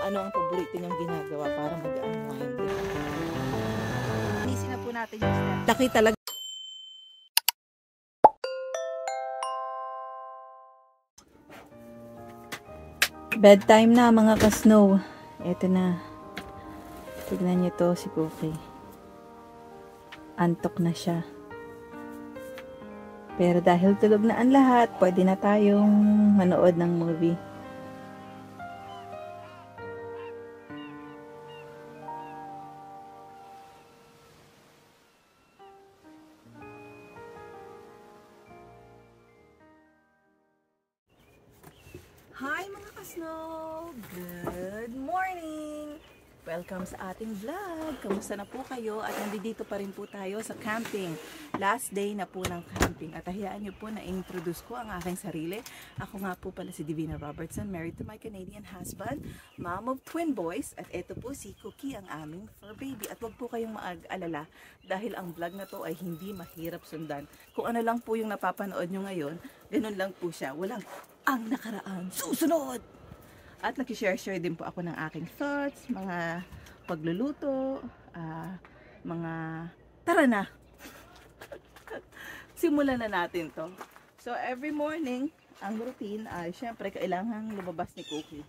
ano ang paborito niyang ginagawa para mag-unwind. Inisin na po natin yung step. Laki talaga. Bedtime na mga ka-snow. Eto na. Tignan niyo to si Cookie. Antok na siya. Pero dahil tulog na ang lahat, pwede na tayong manood ng movie. Hi mga ka-snow! Good morning! Welcome sa ating vlog! Kamusta na po kayo? At nandito pa rin po tayo sa camping. Last day na po ng camping. At hayaan niyo po na introduce ko ang aking sarili. Ako nga po pala si Divina Robertson, married to my Canadian husband, mom of twin boys. At ito po si Cookie, ang aming fur baby. At wag po kayong mag-alala dahil ang vlog na to ay hindi mahirap sundan. Kung ano lang po yung napapanood nyo ngayon, ganun lang po siya. Walang ang nakaraan susunod! At nag-share din po ako ng aking thoughts, mga pagluluto, mga tara na! Simulan na natin to. So every morning, ang routine ay syempre kailangan lumabas ni Cookie.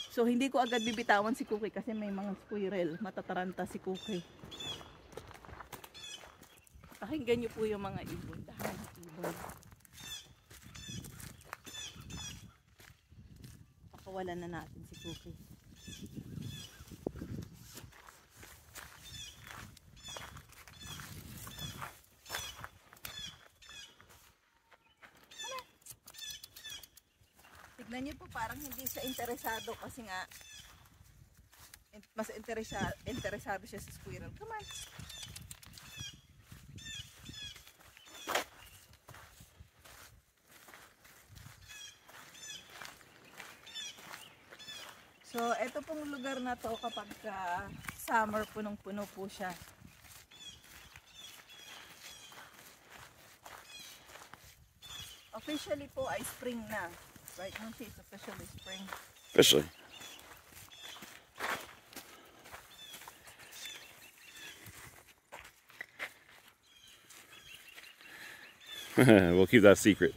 So hindi ko agad bibitawan si Cookie kasi may mga squirrel, matataranta si Cookie. Pakinggan niyo po yung mga ibon, dahil ibon. Pakawalan na natin si Cookie. Tignan niyo po, parang hindi siya interesado kasi nga mas interesado siya sa squirrel. Come on! So, ito pong lugar na to kapag summer, punong-puno po siya. Officially po ay spring na. Right now, it's officially spring. Officially. We'll keep that secret.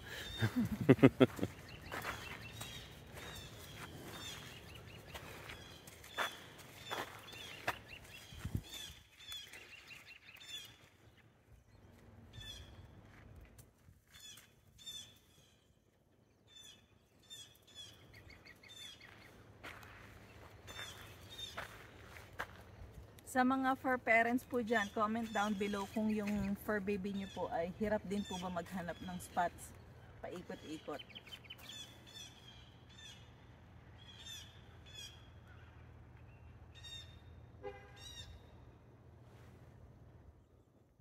Sa mga fur parents po dyan, comment down below kung yung fur baby nyo po ay hirap din po ba maghanap ng spots paikot-ikot.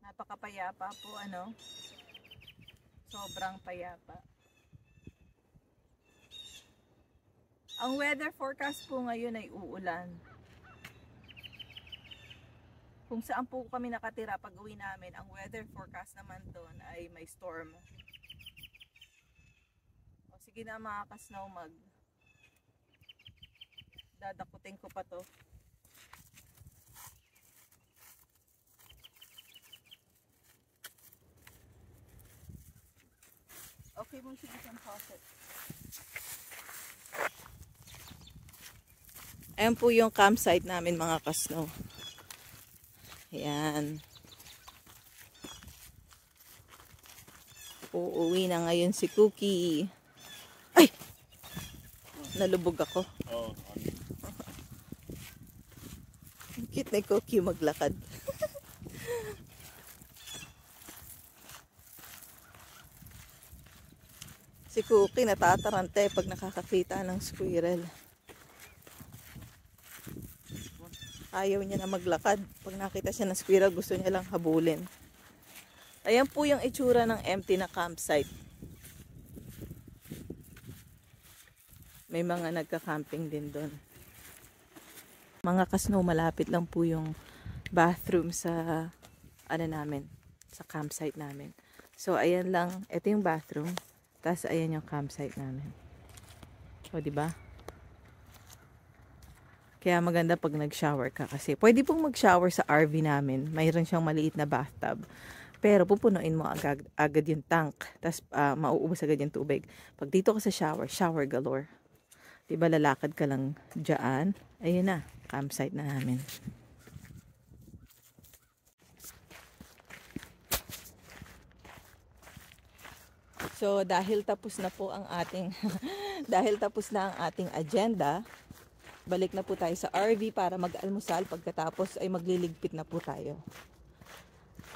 Napakapayapa po, ano? Sobrang payapa. Ang weather forecast po ngayon ay uulan. Kung saan po kami nakatira pag uwi namin, ang weather forecast naman doon ay may storm. O sige na mga ka-snow, dadakutin ko pa to. Okay, mo sige yung faucet. Ayan po yung campsite namin mga ka-snow. Ayan. Uuwi na ngayon si Cookie. Ay! Nalubog ako. Oh, Ang cute na Cookie maglakad. Si Cookie natatarante pag nakakakita ng squirrel. Ayaw niya na maglakad. Pag nakita siya ng squirrel, gusto niya lang habulin. Ayan po yung itsura ng empty na campsite. May mga nagka-camping din doon. Mga ka-snow, malapit lang po yung bathroom sa namin, sa campsite namin. So ayan lang, ito yung bathroom. Tapos ayan yung campsite namin. O, di ba? Kaya maganda pag nag-shower ka kasi pwede pong mag-shower sa RV namin. Mayroon siyang maliit na bathtub. Pero pupunuin mo agad yung tank. Tapos mauubos agad yung tubig. Pag dito ka sa shower, shower galore. Diba lalakad ka lang dyan. Ayun na, campsite na namin. So dahil tapos na po ang ating dahil tapos na ang ating agenda, balik na po tayo sa RV para mag-almusal. Pagkatapos ay magliligpit na po tayo.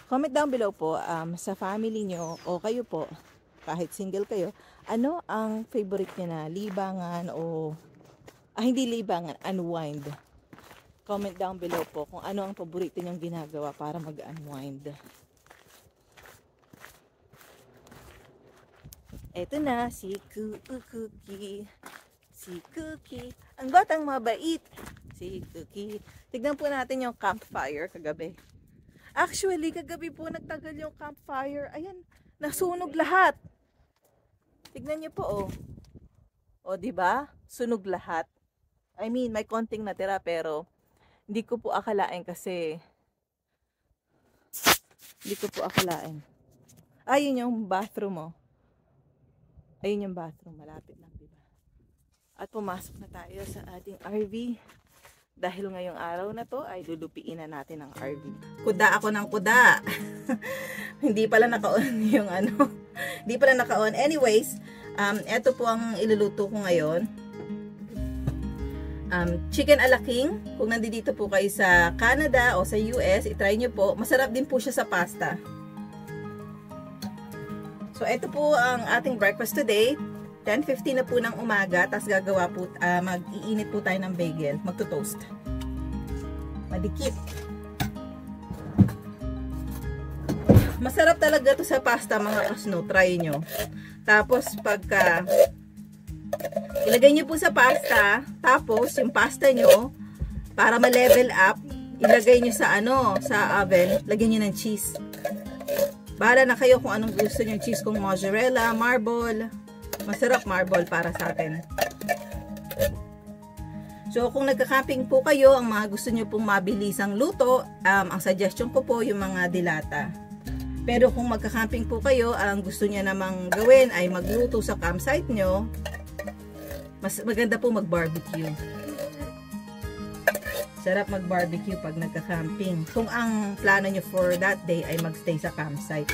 Comment down below po sa family nyo o kayo po, kahit single kayo, ano ang favorite nyo na libangan o hindi libangan, unwind. Comment down below po kung ano ang paborito nyong ginagawa para mag-unwind. Eto na, si Cookie. Si Cookie. Ang batang mabait. Si Cookie. Tignan po natin yung campfire kagabi. Actually, kagabi po nagtagal yung campfire. Ayan, nasunog lahat. Tignan niyo po, oh. O, diba? Sunog lahat. I mean, may konting natira pero hindi ko po akalain kasi hindi ko po akalain. Ayun yung bathroom, oh. Ayun yung bathroom, malapit lang, diba? At pumasok na tayo sa ating RV. Dahil ngayong araw na to ay lulupiin na natin ang RV. Kuda ako ng kuda. Hindi pala naka-on yung ano. Hindi pala naka-on. Anyways, eto po ang iluluto ko ngayon. Chicken alaking. Kung nandito po kayo sa Canada o sa US, itry nyo po. Masarap din po siya sa pasta. So, ito po ang ating breakfast today. 10:50 na po ng umaga. Tapos gagawa po, mag-iinit po tayo ng bagel. Magto-toast. Madikit. Masarap talaga to sa pasta mga kasno. Try nyo. Tapos, pagka ilagay nyo po sa pasta. Tapos, yung pasta nyo, para ma-level up, ilagay nyo sa sa oven. Lagyan nyo ng cheese. Bahala na kayo kung anong gusto nyo. Cheese kung mozzarella, marble. Masarap marble para sa atin. So, kung nagka-camping po kayo, ang mga gusto nyo pong mabilisang luto, ang suggestion ko po yung mga dilata. Pero kung magka-camping po kayo, ang gusto nyo namang gawin ay magluto sa campsite nyo, mas maganda po mag-barbecue. Sarap mag-barbecue pag nagka-camping. Kung ang plano nyo for that day ay magstay sa campsite.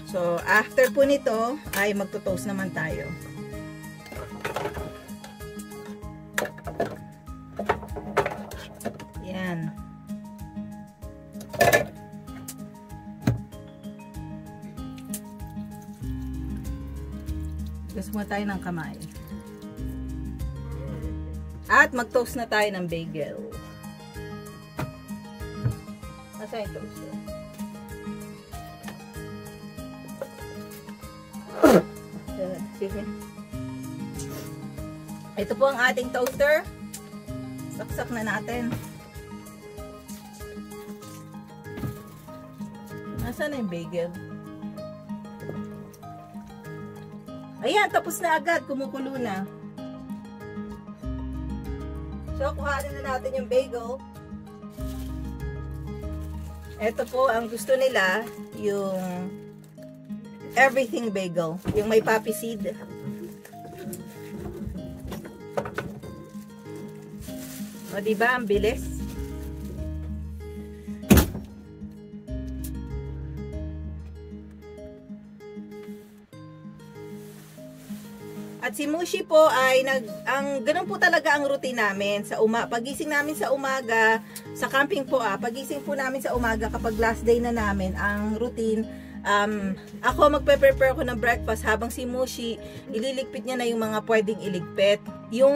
So, after po nito, ay magto-toast naman tayo. Yan. Gusto mo tayo ng kamay. At mag-toast na tayo ng bagel. Nasaan yung toast? Sige. Ito po ang ating toaster. Saksak na natin. Nasaan na yung bagel? Ayan, tapos na agad. Kumukulo na. So, kuhanin na natin yung bagel. Ito po, ang gusto nila, yung everything bagel. Yung may poppy seed. O, diba? Ang bilis. At si Mushi po ay ganun po talaga ang routine namin sa pagising namin sa umaga, sa camping po pagising po namin sa umaga kapag last day na namin, ang routine, ako magpe-prepare ko ng breakfast habang si Mushi, ililigpit niya na yung mga pwedeng iligpit. Yung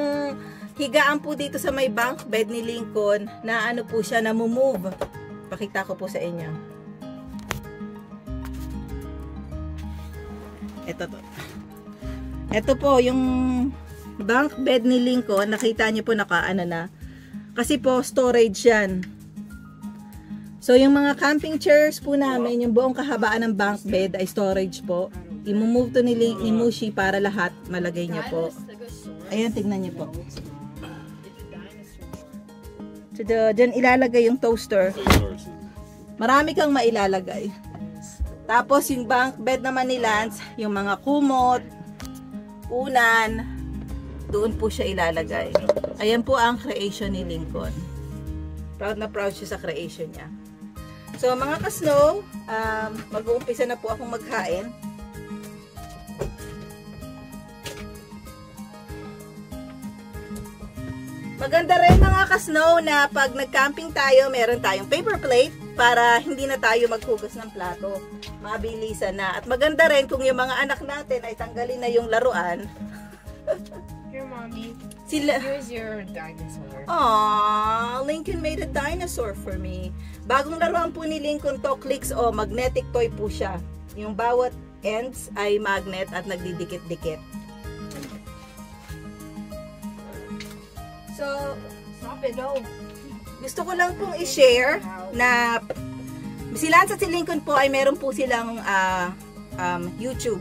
higaan po dito sa may bunk bed ni Lincoln, na ano po siya, na move. Pakita ko po sa inyo. Ito to. Ito po, yung bunk bed ni Lincoln, nakita niyo po nakaano na. Kasi po, storage yan. So, yung mga camping chairs po namin, yung buong kahabaan ng bunk bed ay storage po. i-move to ni Mushi para lahat malagay niya po. Ayan, tignan niyo po. So, dyan ilalagay yung toaster. Marami kang mailalagay. Tapos, yung bunk bed naman ni Lance, yung mga kumot, unan, doon po siya ilalagay. Ayan po ang creation ni Lincoln. Proud na proud siya sa creation niya. So, mga ka-snow, mag-uumpisa na po akong magkain. Maganda rin mga ka-snow na pag nag-camping tayo, meron tayong paper plate para hindi na tayo maghugas ng plato. Mabilisan na. At maganda rin kung yung mga anak natin ay tanggalin na yung laruan. Here, Mommy. Sila... Here's your dinosaur. Aww, Lincoln made a dinosaur for me. Bagong laruan po ni Lincoln to, Clicks o magnetic toy po siya. Yung bawat ends ay magnet at nagdidikit-dikit. So, Stop it, no. gusto ko lang pong i-share na si Lance at si Lincoln po ay meron po silang YouTube.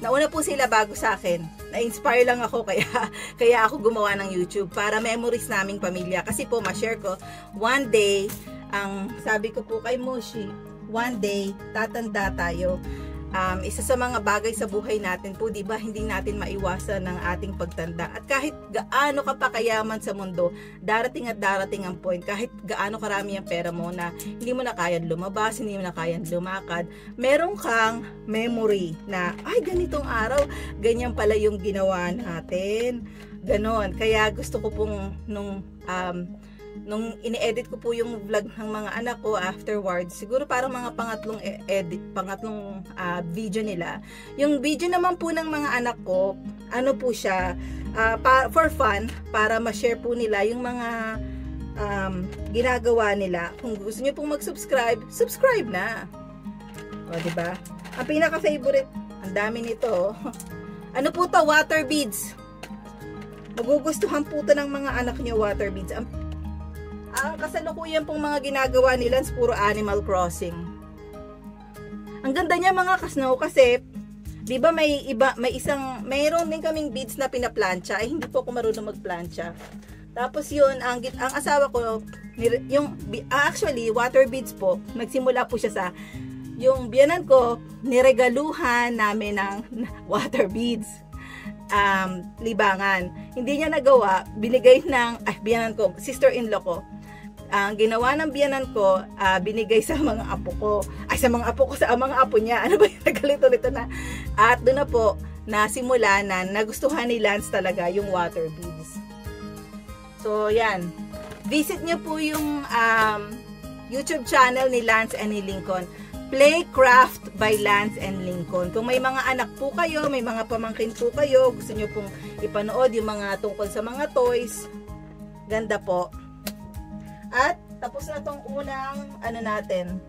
Nauna po sila bago sa akin. Na-inspire lang ako kaya ako gumawa ng YouTube para memories naming pamilya. Kasi po ma-share ko, one day, ang sabi ko po kay Mushi, one day, tatanda tayo. Isa sa mga bagay sa buhay natin po, di ba, hindi natin maiwasan ng ating pagtanda. At kahit gaano ka pa kayaman sa mundo, darating at darating ang point, kahit gaano karami ang pera mo na hindi mo na kayang lumabas, hindi mo na kayang lumakad, meron kang memory na, ay, ganitong araw, ganyan pala yung ginawa natin. Ganon. Kaya gusto ko pong nung ini-edit ko po yung vlog ng mga anak ko afterwards, siguro parang mga pangatlong video nila. Yung video naman po ng mga anak ko, ano po siya, for fun, para ma-share po nila yung mga ginagawa nila. Kung gusto niyo pong mag-subscribe, subscribe na. O, diba? Ang pinaka-favorite, ang dami nito. Ano po to? Water beads. Magugustuhan po to ng mga anak niyo, water beads. Ang kasalukuyan pong mga ginagawa nila is puro Animal Crossing. Ang ganda niya mga ka-snow kasi, di ba mayroon din kaming beads na pinaplansya. Ay, hindi po ako marunong magplansya. Tapos yun, ang asawa ko, actually, water beads po, nagsimula po siya sa, yung biyanan ko, niregaluhan namin ng water beads. Libangan. Hindi niya nagawa, binigay ng, biyanan ko, sister-in-law ko. Ang ginawa ng biyanan ko, binigay sa mga apo ko. Sa mga apo niya. Ano ba yung nagalito-lito na? At doon na po, nasimula na nagustuhan ni Lance talaga yung water beads. So, yan. Visit niyo po yung YouTube channel ni Lance and ni Lincoln. Playcraft by Lance and Lincoln. Kung may mga anak po kayo, may mga pamangkin po kayo, gusto niyo pong ipanood yung mga tungkol sa mga toys, ganda po. At tapos na tong unang natin.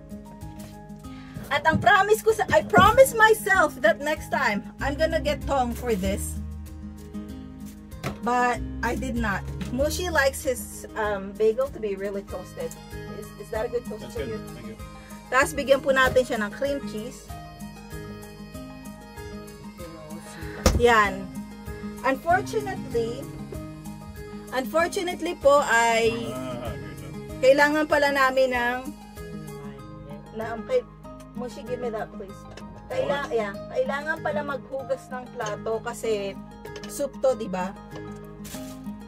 At ang promise ko I promise myself that next time I'm gonna get tongue for this. But I did not. Mushi likes his bagel to be really toasted. Is that a good toast for you? Thank you. Tapos bigyan po natin siya ng cream cheese. Yan. Unfortunately po ay kailangan pala namin ng Mushi, give me that please. Kailangan pala maghugas ng plato kasi soup to, di ba?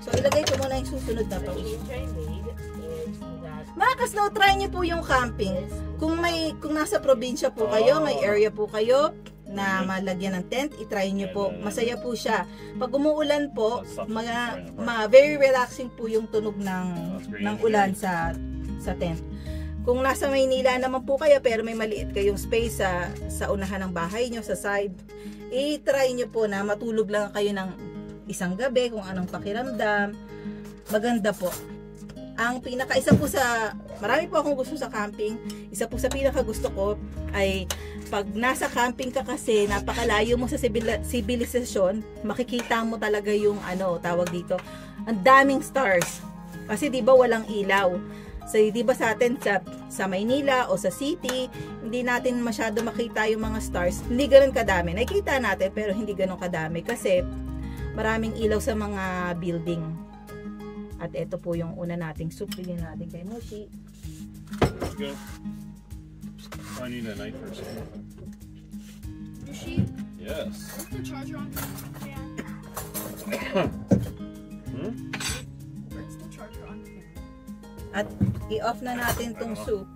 So ilagay ko muna yung susunod na to. Mga ka-snow, try nyo po yung camping. Kung nasa probinsya po kayo, may area po kayo na malagyan ng tent, itry nyo po. Masaya po siya. Pag umuulan po, very relaxing po yung tunog ng ulan sa tent. Kung nasa Maynila naman po kayo, pero may maliit kayong space sa unahan ng bahay nyo, sa side, i-try nyo po na matulog lang kayo ng isang gabi, kung anong pakiramdam. Maganda po. Ang isa po sa, marami po akong gusto sa camping, isa po sa pinaka gusto ko ay pag nasa camping ka kasi napakalayo mo sa sibilisasyon, makikita mo talaga yung tawag dito, ang daming stars. Kasi 'di ba walang ilaw. So, di ba sa atin sa Maynila o sa city, hindi natin masyado makita yung mga stars. Hindi ganoon kadami. Nakikita natin pero hindi ganoon kadami kasi maraming ilaw sa mga building. At ito po yung una nating soup. Bigyan natin kay Moshi. Go. I need a knife or something. Yoshi, Yes. where's the charger on the fan? Where's the charger on the fan? At i-off na natin tong soup.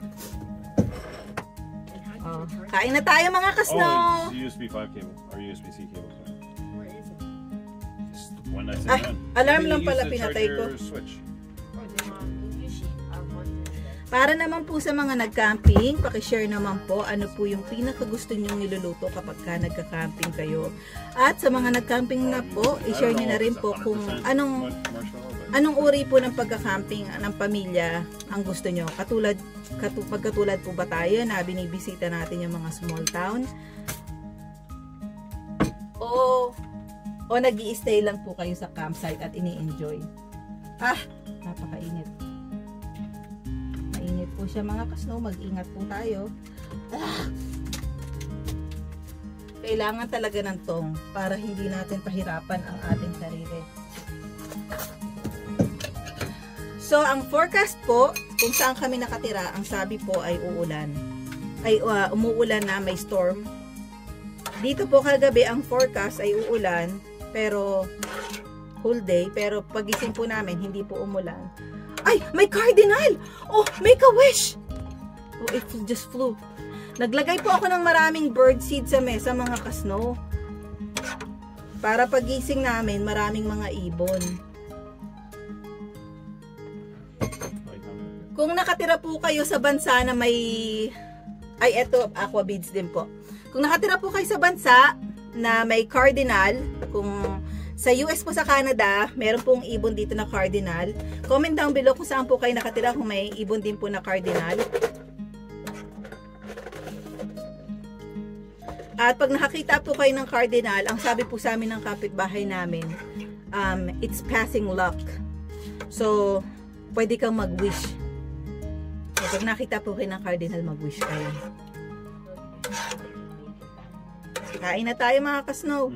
And how do Oh. you charge Kain na tayo mga kasno! Oh, it's USB 5 cable or USB-C cable. it? Where is it? Just one that's in Ay, that. alarm Maybe lang use pala the pinatay ko. charger switch. Oh, then Yoshi, I want this. Para naman po sa mga nag-camping, pakishare naman po ano po yung pinakagusto nyong niluluto kapag ka nagka-camping kayo. At sa mga nag-camping na po, i-share nyo na rin po kung anong uri po ng pagka-camping ng pamilya ang gusto nyo. Pagkatulad po ba tayo na binibisita natin yung mga small town? O nag-i-stay lang po kayo sa campsite at ini-enjoy? Napakainit. Mainit po siya mga kasno. Mag-ingat po tayo. Kailangan talaga ng tong para hindi natin pahirapan ang ating sarili. So, ang forecast po, kung saan kami nakatira, ang sabi po ay uulan. Umuulan na, may storm. Dito po kagabi, ang forecast ay uulan, pero whole day, pero pagising po namin, hindi po umulan. Ay, may cardinal! Oh, make a wish! Oh, it just flew. Naglagay po ako ng maraming bird seed sa mesa, mga kasno. Para pagising namin, maraming mga ibon. Kung nakatira po kayo sa bansa na may... Ay, eto, aqua beads din po. Kung nakatira po kayo sa bansa na may cardinal, kung sa US po sa Canada, meron pong ibon dito na cardinal. Comment down below kung saan po kayo nakatira kung may ibon din po na cardinal. At pag nakakita po kayo ng cardinal, ang sabi po sa amin ng kapitbahay namin, it's passing luck. So, pwede kang mag-wish. So, pag nakita po kayo ng cardinal, mag-wish kayo. Kain na tayo mga kasnow.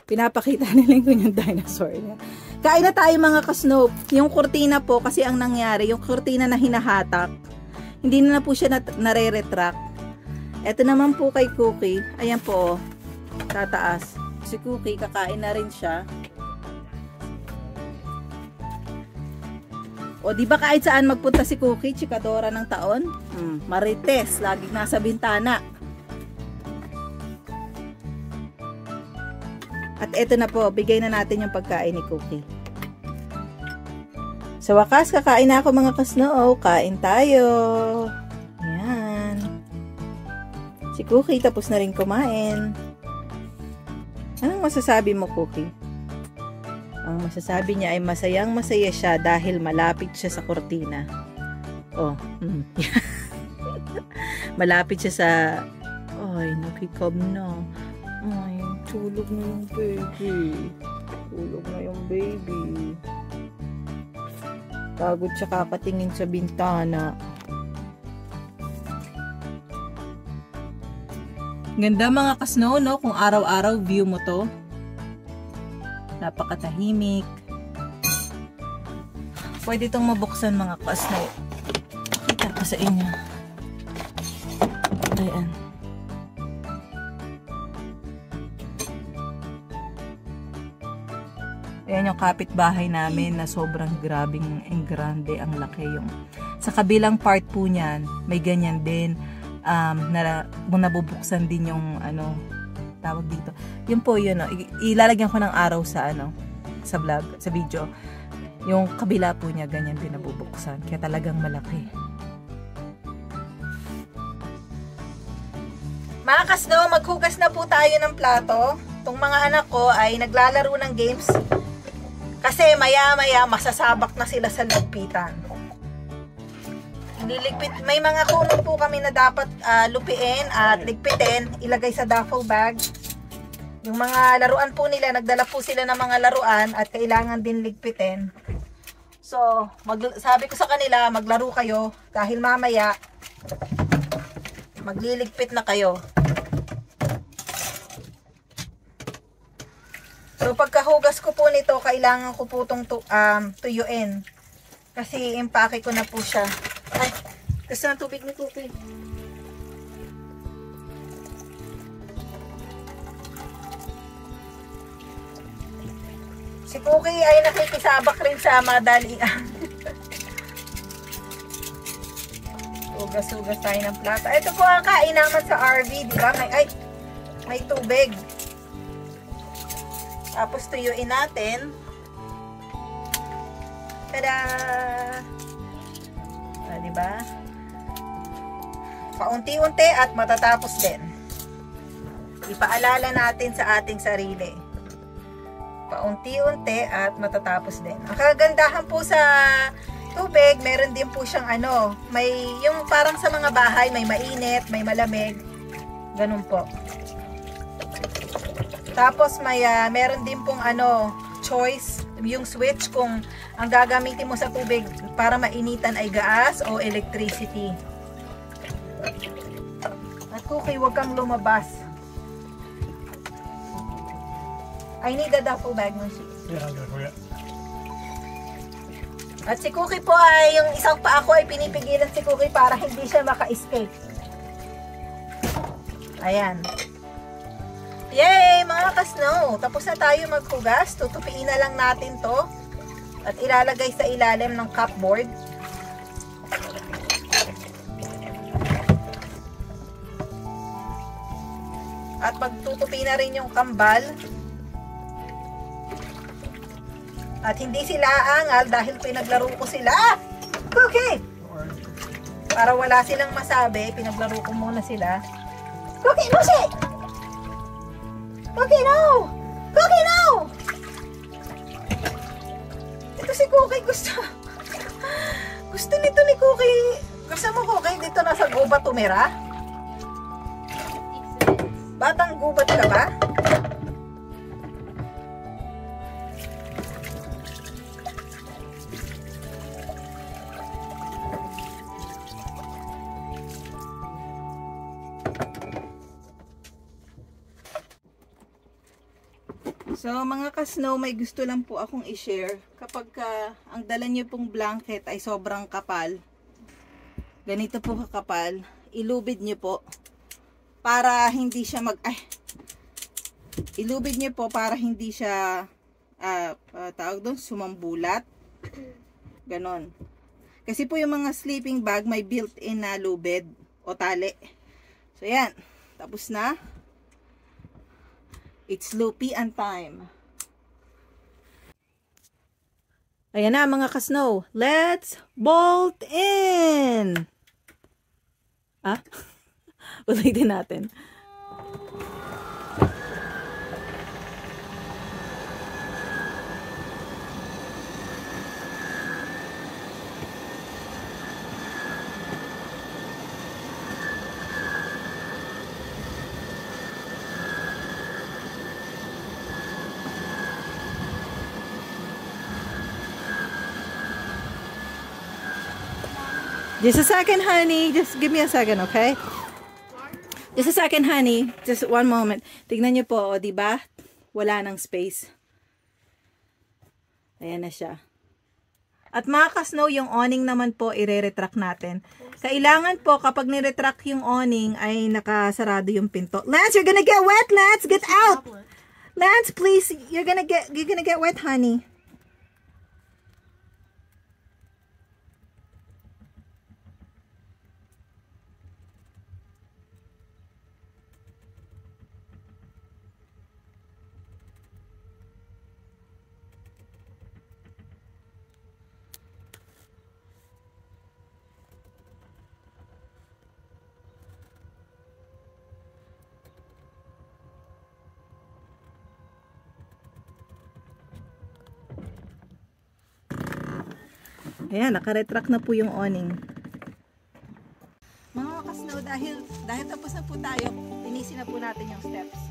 Pinapakita nila yung dinosaur niya. Kain na tayo mga kasnow. Yung kurtina po, kasi ang nangyari, yung kurtina na hinahatak, hindi na po siya nare-retract. Ito naman po kay Cookie. Ayan po, tataas. Si Cookie, kakain na rin siya. O, di ba kahit saan magpunta si Cookie, chikadora ng taon? Marites, laging nasa bintana. At eto na po, bigay na natin yung pagkain ni Cookie. Sa wakas, kakain na ako mga kasnoo. Kain tayo. Ayan. Si Cookie tapos na rin kumain. Anong masasabi mo, Cookie? Ang masasabi niya ay masayang masaya siya dahil malapit siya sa kortina. Oh. Malapit siya sa... Ay, nakikab na. Ay, tulog na yung baby. Tulog na yung baby. Pagod siya kakatingin sa bintana. Ganda mga kasno, no? Kung araw-araw view mo to. Napakatahimik. Pwede itong mabuksan mga kasno. Kita ko sa inyo. Ayan. Ayan yung kapitbahay namin na sobrang grabing ang grande, ang laki yung. Sa kabilang part po niyan, may ganyan din. Na nabubuksan din yung ano, tawag dito. Yun po yun, no? Ilalagyan ko ng araw sa ano, sa vlog, sa video. Yung kabila po niya, ganyan din nabubuksan. Kaya talagang malaki. Mga kasno, maghugas na po tayo ng plato. Itong mga anak ko ay naglalaro ng games. Kasi maya-maya masasabak na sila sa ligpitan. May mga kunong po kami na dapat lupiin at ligpitin, ilagay sa duffel bag. Yung mga laruan po nila, nagdala po sila ng mga laruan at kailangan din ligpitin. So, sabi ko sa kanila, maglaro kayo dahil mamaya magliligpit na kayo. So, pagkahugas ko po nito, kailangan ko po itong tuyuin. Kasi impake ko na po siya. Ay, gusto ng tubig ni Cookie. Si Cookie ay nakikisabak rin sa madalian. Hugas-hugas tayo ng plato. Ito po ang kain naman sa RV, di ba? May tubig. Tapos tuyuin natin. Tada! Di ba? Paunti-unti at matatapos din. Ipaalala natin sa ating sarili. Paunti-unti at matatapos din. Ang kagandahan po sa tubig, meron din po siyang may yung parang sa mga bahay, may mainit, may malamig. Ganun po. Tapos meron din pong choice, yung switch kung ang gagamitin mo sa tubig para mainitan ay gas o electricity. At Cookie, huwag kang lumabas. I need a duffel bag mo siya. Yeah, I'll go for it. At si Cookie po ay, yung isang paa ko ay pinipigilan si Cookie para hindi siya maka-escape. Ayan. Yay! Mga ka-snow! Tapos na tayo maghugas. Tutupiin na lang natin to. At ilalagay sa ilalim ng cupboard. At magtutupi na rin yung kambal. At hindi sila aangal dahil pinaglaro ko sila. Cookie! Para wala silang masabi, pinaglaro ko muna sila. Cookie, Lucy! Cookie, no! Cookie, no! Ito si Cookie, gusto nito ni Cookie. Gusto mo, Cookie, dito nasa gubat tumira? Batang gubat ka ba? So mga ka-snow, may gusto lang po akong i-share. Kapag ang dala niyo pong blanket ay sobrang kapal, ganito po kakapal, ilubid niyo po para hindi siya ilubid niyo po para hindi siya tawag doon, sumambulat. Ganon. Kasi po yung mga sleeping bag may built-in na lubid o tali. So yan, tapos na. It's loopy and time. Ayan na mga ka-snow. Let's bolt in! Ulitin natin. Just a second, honey. Just give me a second, okay? Just a second, honey. Just one moment. Tignan niyo po, di ba? Wala nang space. Ayan na siya. At mga ka-snow, yung awning naman po, i-retract natin. Kailangan po, kapag ni-retract yung awning, ay nakasarado yung pinto. Lance, you're gonna get wet, Lance! Get out! Lance, please! You're gonna get wet, honey. Ayan, naka-retract na po yung awning. Mga ka-snow, dahil tapos na po tayo, linisin na po natin yung steps.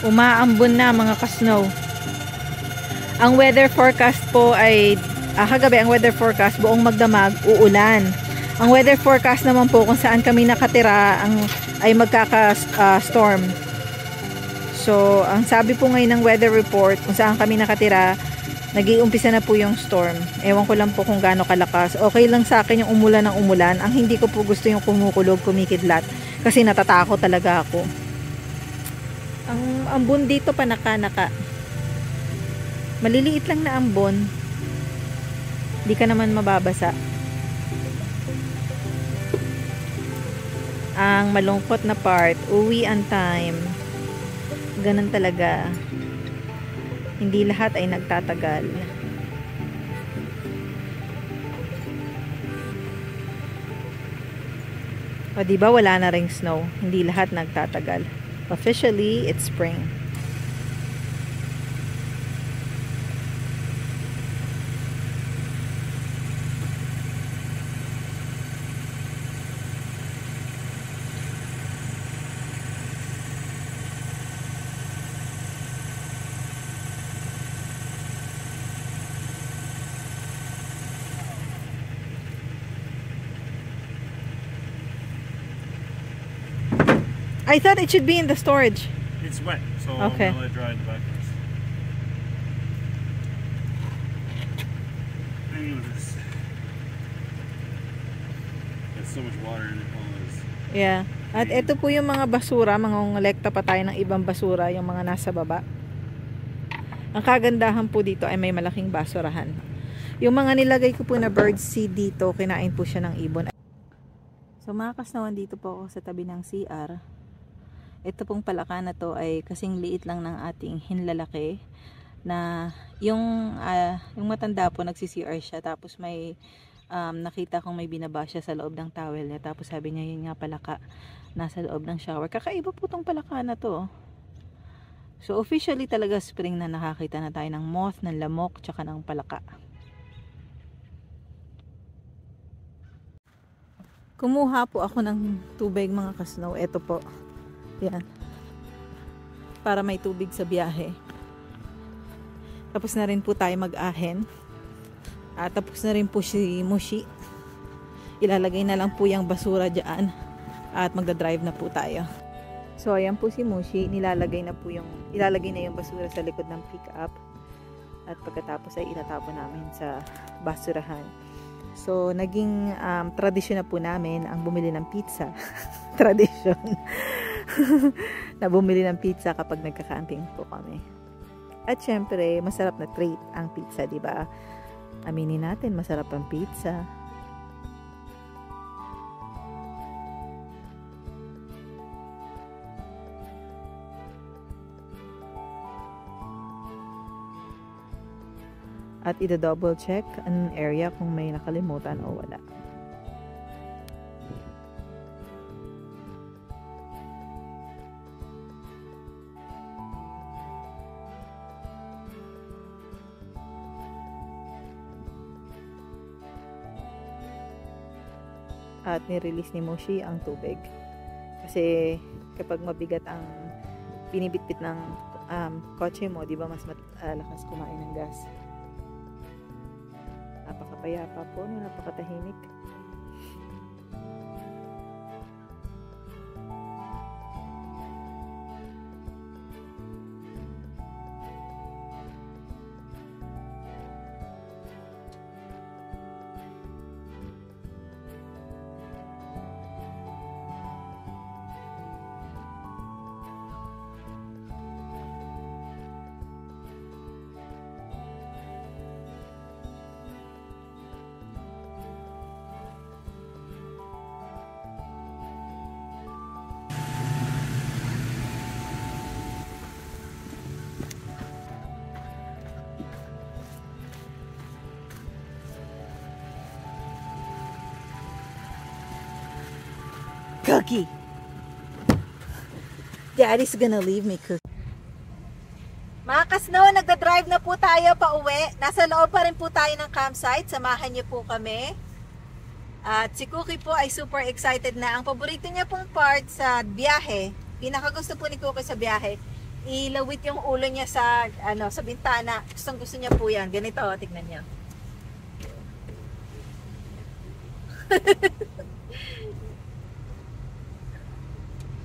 Umaambon na mga ka-snow. Ang weather forecast po ay kagabi ang weather forecast buong magdamag uulan. Ang weather forecast naman po kung saan kami nakatira ay magkaka-storm. So, ang sabi po ngayon ng weather report kung saan kami nakatira, nag-iumpisa na po yung storm. Ewan ko lang po kung gaano kalakas. Okay lang sa akin yung umulan ng umulan. Ang hindi ko po gusto yung kumukulog, kumikidlat. Kasi natatakot talaga ako. Ang ambon dito panaka-naka. Maliliit lang na ambon. Hindi ka naman mababasa. Ang malungkot na part, uwi on time. Ganun talaga. Hindi lahat ay nagtatagal. O diba wala na ring snow? Hindi lahat nagtatagal. Officially, it's spring. I thought it should be in the storage. It's wet, so Okay. I'm gonna let it dry in the back first. Anyways, there's so much water in it. Yeah. At ito po yung mga basura, mga ngolekta pa tayo ng ibang basura, yung mga nasa baba. Ang kagandahan po dito ay may malaking basurahan. Yung mga nilagay ko po na bird seed dito, kinain po siya ng ibon. So mga kasnawan, dito po ako sa tabi ng CR. Ito pong palaka na to ay kasing liit lang ng ating hinlalaki na yung matanda po nagsi-CR siya, tapos may nakita kong may binaba siya sa loob ng towel niya, tapos sabi niya yun nga palaka nasa loob ng shower. Kakaiba po tong palaka na to. So officially talaga spring na, nakakita na tayo ng moth, ng lamok, tsaka ng palaka. Kumuha po ako ng tubig mga kasnow. Ito po. Yan. Para may tubig sa biyahe. Tapos na rin po tayo mag-ahen. At tapos na rin po si Mushi. Ilalagay na lang po yung basura dyan. At magdadrive na po tayo. So ayan po si Mushi. Ilalagay na yung basura sa likod ng pick-up. At pagkatapos ay itatapon namin sa basurahan. So naging tradisyon na po namin ang bumili ng pizza. Tradisyon. Na bumili ng pizza kapag nagka-camping po kami. At syempre, masarap na treat ang pizza, di ba? Aminin natin, masarap ang pizza. At ida-double check ang area kung may nakalimutan o wala. At nirelease ni Mushi ang tubig. Kasi kapag mabigat ang binibitbit ng kotse mo, di ba mas lakas kumain ng gas. Napakapayapa po, napakatahimik. Cookie! Daddy's gonna leave me cookie. Mga kasno, nagda-drive na po tayo pa uwi. Nasa loob pa rin po tayo ng campsite. Samahan niyo po kami. At si Cookie po ay super excited na. Ang paborito niya pong part sa biyahe, pinakagusto po ni Cookie sa biyahe, ilawit yung ulo niya sa sa bintana. Gusto niya po 'yan. Ganito, tignan niyo.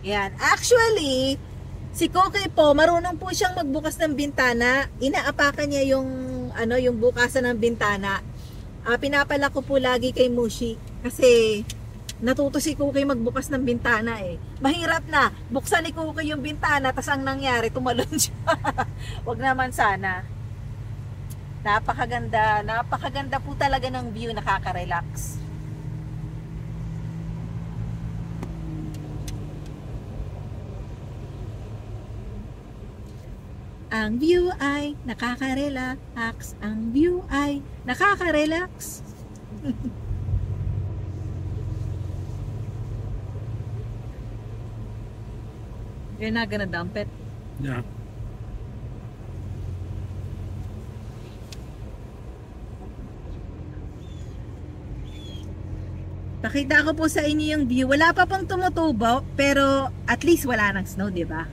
Yan. Actually, si Kokoy po, marunong po siyang magbukas ng bintana. Inaapakan niya yung bukasan ng bintana. Pinapala ko po lagi kay Mushi kasi natuto si Kokoy magbukas ng bintana eh. Mahirap na. Buksan ni Kokoy yung bintana, tas ang nangyari, tumalon siya. Wag naman sana. Napakaganda. Napakaganda po talaga ng view, nakaka-relax. Ang view ay nakaka-relax. Ang view ay nakaka-relax. You're not gonna dump it? Yeah. Pakita ko po sa inyo yung view. Wala pa pong tumutubo, pero at least wala nang snow, di ba?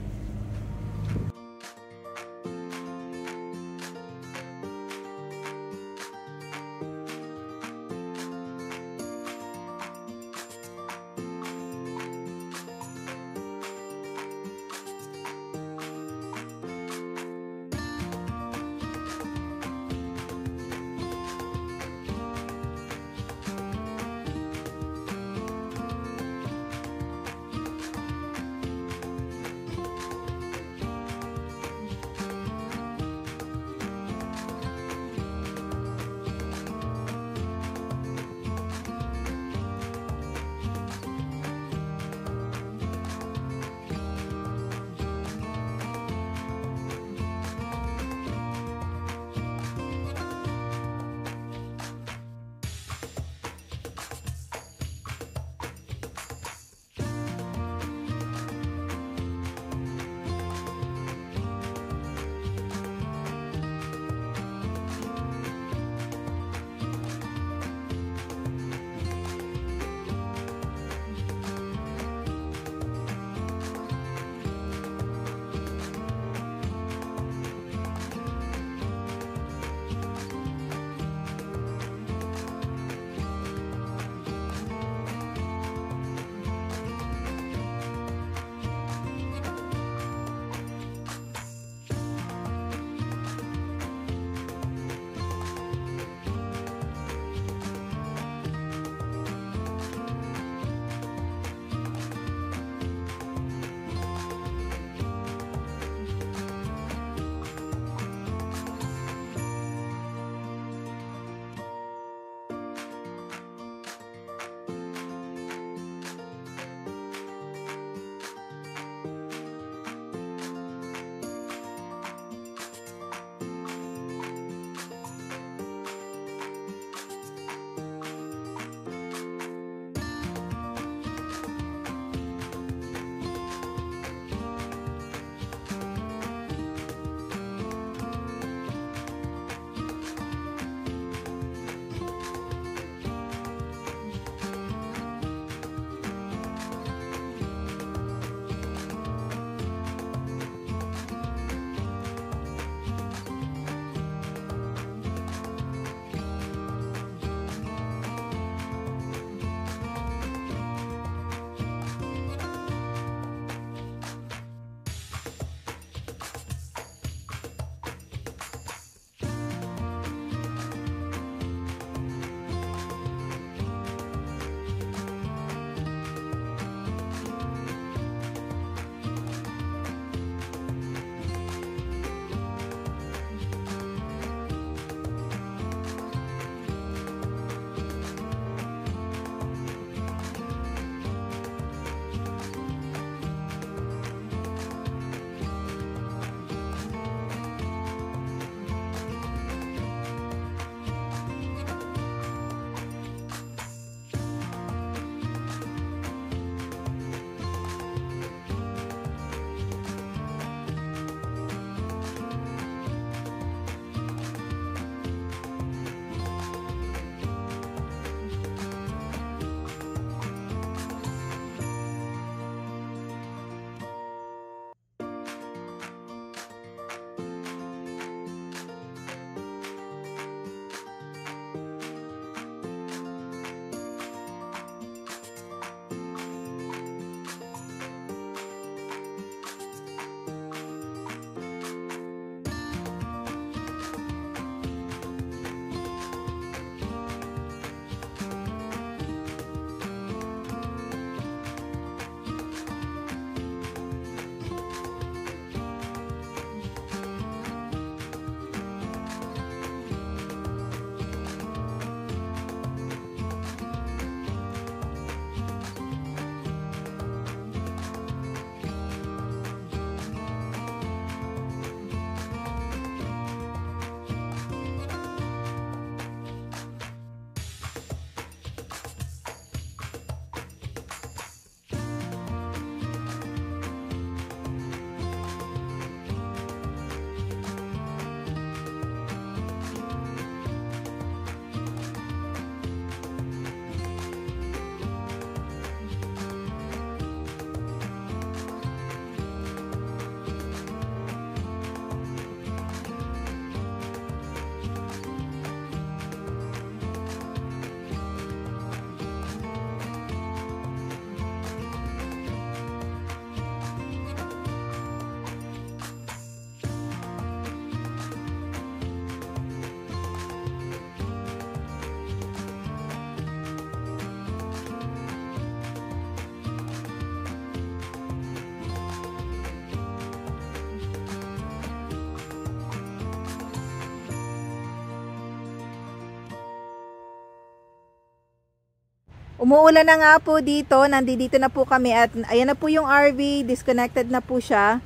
Umuulan na nga po dito. Nandito na po kami at ayan na po yung RV. Disconnected na po siya.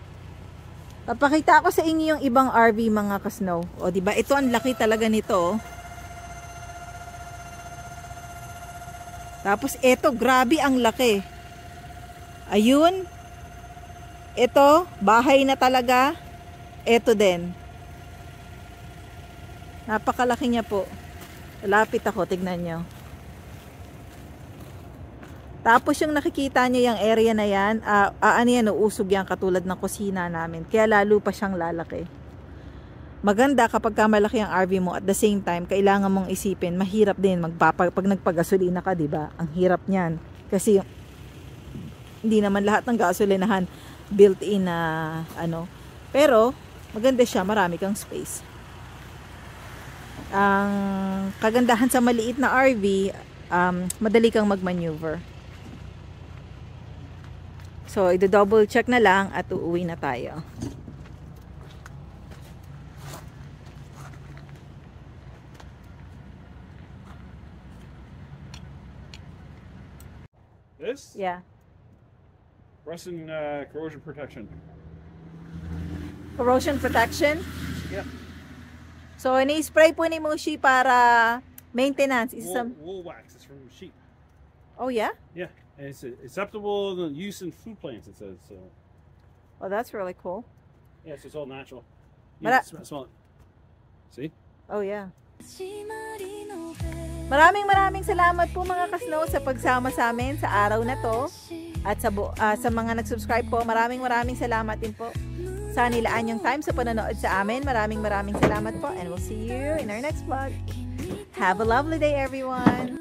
Papakita ko sa inyo yung ibang RV mga ka-snow. O diba? Ito ang laki talaga nito. Tapos ito, grabe ang laki. Ayun. Ito, bahay na talaga. Ito din. Napakalaki niya po. Lapit ako, tignan nyo. Tapos yung nakikita nyo yung area na yan, ano yan, uusog yan katulad ng kusina namin. Kaya lalo pa siyang lalaki. Maganda kapag malaki ang RV mo, at the same time, kailangan mong isipin, mahirap din pag nagpagasolina ka, diba? Ang hirap niyan. Kasi hindi naman lahat ng gasolinahan built-in na ano. Pero maganda siya, marami kang space. Ang kagandahan sa maliit na RV, madali kang mag-maneuver. So, i-double check na lang at uuwi na tayo. This? Yeah. Russin corrosion protection. Corrosion protection? Yeah. So, ini-spray po ni Mushi para maintenance. Wool wax. It's from sheep. Oh, yeah? Yeah. And it's acceptable use in food plants, it says. So. Oh, that's really cool. Yeah, so it's all natural. Mara- Smell it. See? Oh, yeah. Maraming salamat po mga ka-snow sa pagsama sa amin sa araw na to. At sa mga nag-subscribe po, maraming salamat din po sa nilaan yung time sa panonood sa amin. Maraming salamat po, and we'll see you in our next vlog. Have a lovely day, everyone!